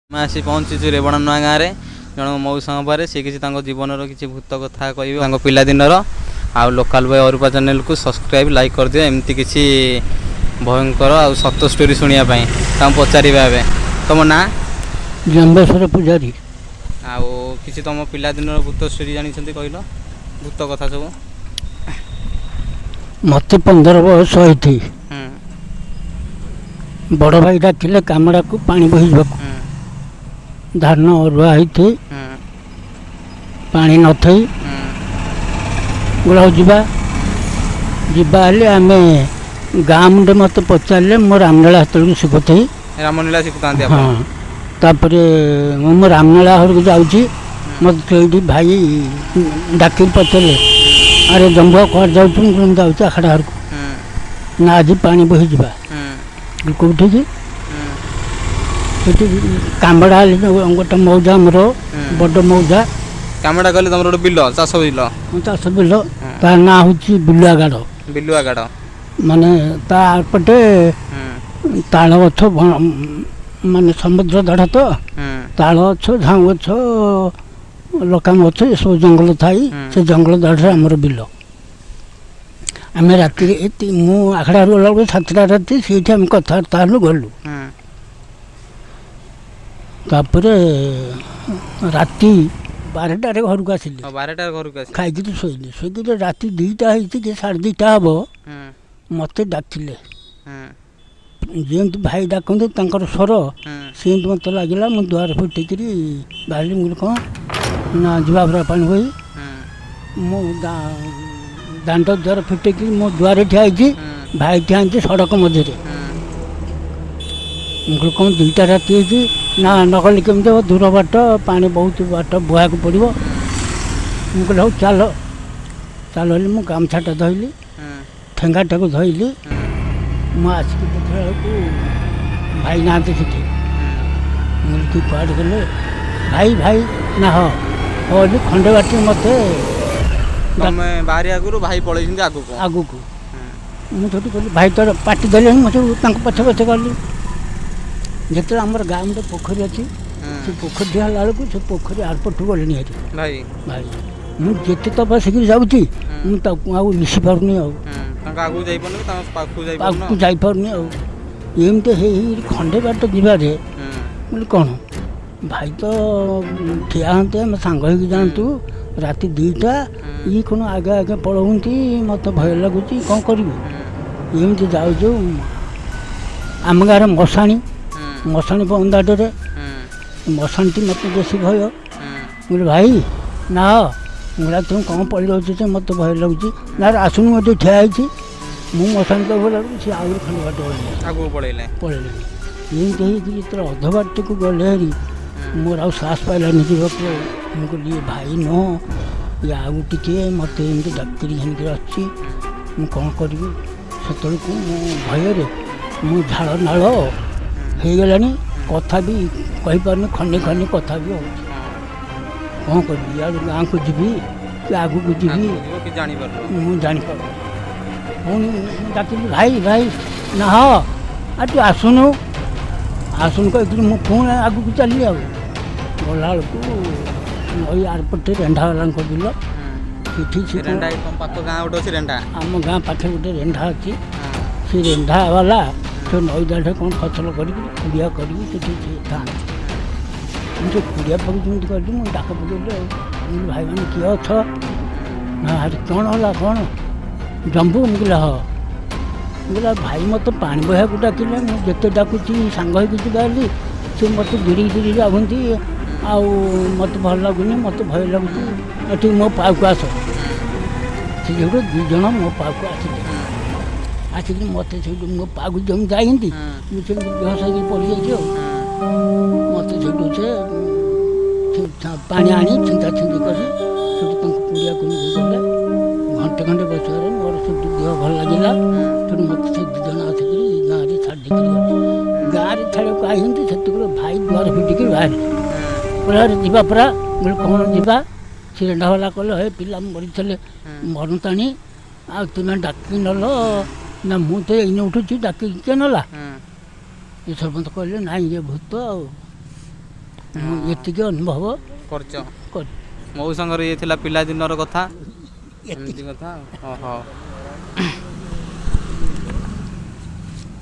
ଆମେ ଆସି ପହଞ୍ଚିଛୁ ରେବଣା ନୂଆ ଗାଁରେ ଜଣେ ମଉସାଙ୍କ ପାରେ ସେ କିଛି ତାଙ୍କ ଜୀବନର କିଛି ଭୂତ କଥା କହିବେ ତାଙ୍କ ପିଲାଦିନର। ଆଉ ଲୋକାଲ ବୟ ଅରୁପା ଚ୍ୟାନେଲକୁ ସବସ୍କ୍ରାଇବ୍ ଲାଇକ୍ କରିଦିଅ ଏମିତି କିଛି ଭୟଙ୍କର ଆଉ ସତ ଷ୍ଟୋରି ଶୁଣିବା ପାଇଁ। ତାଙ୍କୁ ପଚାରିବା ଏବେ ତମ ନାଁ? ଜମ୍ବେଶ୍ୱର ପୂଜାରୀ। ଆଉ କିଛି ତମ ପିଲାଦିନର ଭୂତ ଷ୍ଟୋରି ଜାଣିଛନ୍ତି କହିଲ, ଭୂତ କଥା ସବୁ। ମୋତେ 15 ବର୍ଷ ହେଇଛି। ବଡ଼ ଭାଇ ଡାକିଲେ କାମଡ଼ାକୁ ପାଣି ବୋହିଯିବାକୁ। ଧାନ ଅରୁଆ ହେଇଥି ପାଣି ନଥଇ ଗୁଳାଉ ଯିବା ହେଲେ ଆମେ ଗାଁ ମୁଣ୍ଡେ ମୋତେ ପଚାରିଲେ ମୋ ରାମନୀଳା ସେତେବେଳକୁ ଶିଖୁଥାଇ। ରାମନୀଳା ଶିଖୁଥାନ୍ତି? ହଁ, ତାପରେ ମୁଁ ରାମନୀଳା ଘରକୁ ଯାଉଛି, ମୋତେ ସେଇଠି ଭାଇ ଡାକିକି ପଚାରିଲେ, ଆରେ ଜମ୍ଭୁଆ କୁଆଡ଼େ ଯାଉଛୁ? ମୁଁ ଯାଉଛି ଆଖଡ଼ା ଘରକୁ। ନା ଆଜି ପାଣି ବୋହିଯିବା। କେଉଁଠିକି? ସେଠି କାମଡ଼ା ଗୋଟେ ମଉଜା, ଆମର ବଡ଼ ମଉଜା। କାମଡ଼ା କହିଲେ ତମର ଗୋଟେ ବିଲ, ଚାଷ ବିଲ? ଚାଷ ବିଲ, ତା ନାଁ ହେଉଛି ବିଲୁଆଗାଡ଼। ବିଲୁଆଗାଡ଼ ମାନେ ତା ପଟେ ତାଳ ଗଛ, ମାନେ ସମୁଦ୍ର ଦାଢ଼ ତ, ତାଳ ଗଛ, ଝାଉଁ ଗଛ, ଲକାମ ଗଛ ଏସବୁ ଜଙ୍ଗଲ ଥାଇ ସେ ଜଙ୍ଗଲ ଦାଢ଼ରେ ଆମର ବିଲ। ଆମେ ରାତିରେ ମୁଁ ଆଖଡ଼ାରୁ ଗଲାବେଳକୁ 7ଟା ରାତି, ସେଇଠି ଆମେ କଥାବାର୍ତ୍ତା ହେଲୁ, ଗଲୁ। ତାପରେ ରାତି 12ଟାରେ ଘରକୁ ଆସିଲି। 12ଟାରେ ଘରକୁ ଆସିଲି, ଖାଇକିରି ଶୋଇଲି। ଶୋଇକିରି ରାତି 2ଟା ହେଇଛି କି 2:30 ହେବ, ମୋତେ ଡାକିଲେ। ଯେମିତି ଭାଇ ଡାକନ୍ତି ତାଙ୍କର ସ୍ୱର ସେମିତି ମୋତେ ଲାଗିଲା। ମୁଁ ଦୁଆର ଫିଟିକିରି ବାହାରିଲି। ମୁଁ କ'ଣ ନା ଯିବା ପୁରା ପାଣି ବୋହି। ମୁଁ ଦାଣ୍ଡ ଦୁଆର ଫିଟିକିରି ମୋ ଦୁଆରେ ଠିଆ ହେଇଛି, ଭାଇ ଠିଆ ହେଇଛି ସଡ଼କ ମଝିରେ। ମୁଁ କ'ଣ 2ଟା ରାତି ହେଇଛି, ନା ନଗଲେ କେମିତି ହେବ, ଦୂର ବାଟ, ପାଣି ବହୁତ ବାଟ ବୁହାକୁ ପଡ଼ିବ। ମୁଁ କହିଲି ହଉ ଚାଲ ହେଲି। ମୁଁ ଗାମୁଛାଟା ଧଇଲି, ଠେଙ୍ଗାଟାକୁ ଧଇଲି। ମୁଁ ଆସିକି ଦେଖିଲା ବେଳକୁ ଭାଇ ନାହାନ୍ତି ସେଠି। ମୁଁ କି କୁଆଡ଼େ ଗଲେ ଭାଇ ନା ବୋଲି ଖଣ୍ଡେ ବାଟି ମୋତେ ବାହାରି ଆଗରୁ ଭାଇ ପଳେଇଛନ୍ତି ଆଗକୁ। ମୁଁ ସେଠି କହିଲି ଭାଇ ତ ପାଟି ଦେଲେଣି। ମୁଁ ସବୁ ତାଙ୍କ ପଛେ ଗଲି। ଯେତେବେଳେ ଆମର ଗାଁ ଗୋଟେ ପୋଖରୀ ଅଛି, ସେ ପୋଖରୀ ହେଲା ବେଳକୁ ସେ ପୋଖରୀ ଆରପଟୁ ଗଲିଣି ହେରି। ଭାଇ ମୁଁ ଯେତେ ତ ବସିକିରି ଯାଉଛି, ମୁଁ ତାକୁ ଆଉ ମିଶି ପାରୁନି, ଆଉ ପାଖକୁ ଯାଇପାରୁନି। ଆଉ ଏମିତି ହେଇ ଖଣ୍ଡେ ବାଟ ଯିବାରେ ବୋଲି କ'ଣ ଭାଇ ତ ଠିଆ ହୁଅନ୍ତେ, ଆମେ ସାଙ୍ଗ ହେଇକି ଯାଆନ୍ତୁ। ରାତି 2ଟା, ଇଏ କ'ଣ ଆଗେ ପଳାଉନ୍ତି, ମୋତେ ଭୟ ଲାଗୁଛି, କ'ଣ କରିବି? ଏମିତି ଯାଉ ଆମ ଗାଁରେ ମଶାଣି ବନ୍ଦାଟରେ ମଶାଣିଟି ମୋତେ ବେଶୀ ଭୟ। ମୁଁ କହିଲି ଭାଇ ନା ତୁମେ କ'ଣ ପଡ଼ି ଯାଉଛ ଯେ ମୋତେ ଭୟ ଲାଗୁଛି? ନା ଆସୁନି, ମୁଁ ଏଠି ଠିଆ ହେଇଛି। ମୁଁ ମଶାଣି ତ ଭଲ ଲାଗୁଛି, ସେ ଆହୁରି ଖଣ୍ଡେ ବାଟ ଆଗକୁ ପଳେଇଲେ। ଏମିତି ହେଇକି ଯେତେବେଳେ ଅଧ ବାଟକୁ ଗଲେ ହେରି, ମୋର ଆଉ ସାହସ ପାଇଲାନି ଯିବାକୁ। ମୁଁ କହିଲି ଇଏ ଭାଇ ନୁହଁ, ଇଏ ଆଉ ଟିକେ ମୋତେ ଏମିତି ଡାକ୍ତରୀ ଘେନିକିରି ଅଛି, ମୁଁ କ'ଣ କରିବି? ସେତେବେଳକୁ ମୁଁ ଭୟରେ ମୁଁ ଝାଳ ନାଳ ହେଇଗଲାଣି, କଥା ବି କହିପାରୁନି, ଖଣ୍ଡେ କଥା ବି ହେଉଛି। କ'ଣ କରିବି? ଇଆଡ଼େ ଗାଁକୁ ଯିବି କି ଆଗକୁ ଯିବି ମୁଁ ଜାଣିପାରୁନି। ପୁଣି ଡାକିଲି ଭାଇ ନା ତୁ ଆସୁନୁ କହିକିରି ମୁଁ ପୁଣି ଆଗକୁ ଚାଲିଲି। ଆଉ ଗଲାବେଳକୁ ନଈ ଆରପଟେ ରେଣ୍ଡାବାଲାଙ୍କ ବିଲ। ସେଠି ଆମ ଗାଁ ପାଖରେ ଗୋଟେ ରେଣ୍ଡା ଅଛି। ସେ ରେଣ୍ଡାବାଲା ସେ ନଈ ଦାଢ଼ରେ କ'ଣ ଫସଲ କରିକି କୁଡ଼ିଆ କରିକି ସେଠି ଥାଆନ୍ତି। ମୁଁ ସେ କୁଡ଼ିଆ ପାଖକୁ ଯେମିତି କରିଲି, ମୁଁ ଡାକ ପକେଇଲି। ଆଉ ମୁଁ ଭାଇମାନେ କିଏ ଅଛ? ନା କ'ଣ ହେଲା, କ'ଣ ଜମ୍ବୁ? ମୁଁ କହିଲି ମୁଁ କହିଲି ଭାଇ ମୋତେ ପାଣି ବୋହିବାକୁ ଡାକିଲେ, ମୁଁ ଯେତେ ଡାକୁଛି ସାଙ୍ଗ ହେଇକି ଯିବା ବୋଲି ସେ ମୋତେ ଦୂରେଇ ଯାଉଛନ୍ତି। ଆଉ ମୋତେ ଭଲ ଲାଗୁନି, ମୋତେ ଭୟ ଲାଗୁଛି, ଏଠି ମୋ ପାଖକୁ ଆସ। ସେ ଯୋଗୁଁ 2 ଜଣ ମୋ ପାଖକୁ ଆସିକି ମୋତେ ସେଇଠୁ ମୋ ପାଖକୁ ଯେମିତି ଯାଇଛନ୍ତି, ମୁଁ ସେମିତି ବେହୋସ ହେଇକି ପଡ଼ିଯାଇଛି। ଆଉ ମୋତେ ସେଇଠୁ ସେ ପାଣି ଆଣି ଛିଞ୍ଚା ଛିଞ୍ଚି କରି ସେଠୁ ତାଙ୍କୁ କୁଡ଼ିଆକୁ ନେଇକି ଗଲେ। ଘଣ୍ଟେ ଖଣ୍ଡେ ବସିବାରେ ମୋର ସେଠୁ ଦେହ ଭଲ ଲାଗିଲା। ସେଠୁ ମୋତେ ସେ 2 ଜଣ ଆସିକିରି ଗାଁରେ ଛାଡ଼ିଦେଇକିରି ଗଲେ। ଗାଁରେ ଛାଡ଼ିବାକୁ ଆଇଛନ୍ତି, ସେତେବେଳେ ଭାଇ ଦୁଆର ଫିଟିକିରି ବାହାରିଲେ। କହିଲେ ଯିବା ପରା। ମୁଁ କ'ଣ ଯିବା? ସେ ରେଣ୍ଡାବାଲା କହିଲେ ହେ ପିଲା ମରିଥିଲେ ମରନ୍ତାଣି, ଆଉ ତୁମେ ଡାକିକି ନେଲ ନା? ମୁଁ ତ ଏଇନେ ଉଠୁଛି, ଡାକିକି କିଏ ନେଲା? ଏ ସରପଞ୍ଚ କହିଲେ ନାଇଁ, ଇଏ ଭୂତ। ଆଉ ମୁଁ ଏତିକି ଅନୁଭବ କରୁଛ କରି ମଉସାଙ୍କର ଇଏ ଥିଲା ପିଲାଦିନର କଥା ଏତିକି ଏମିତି କଥା ଓହୋ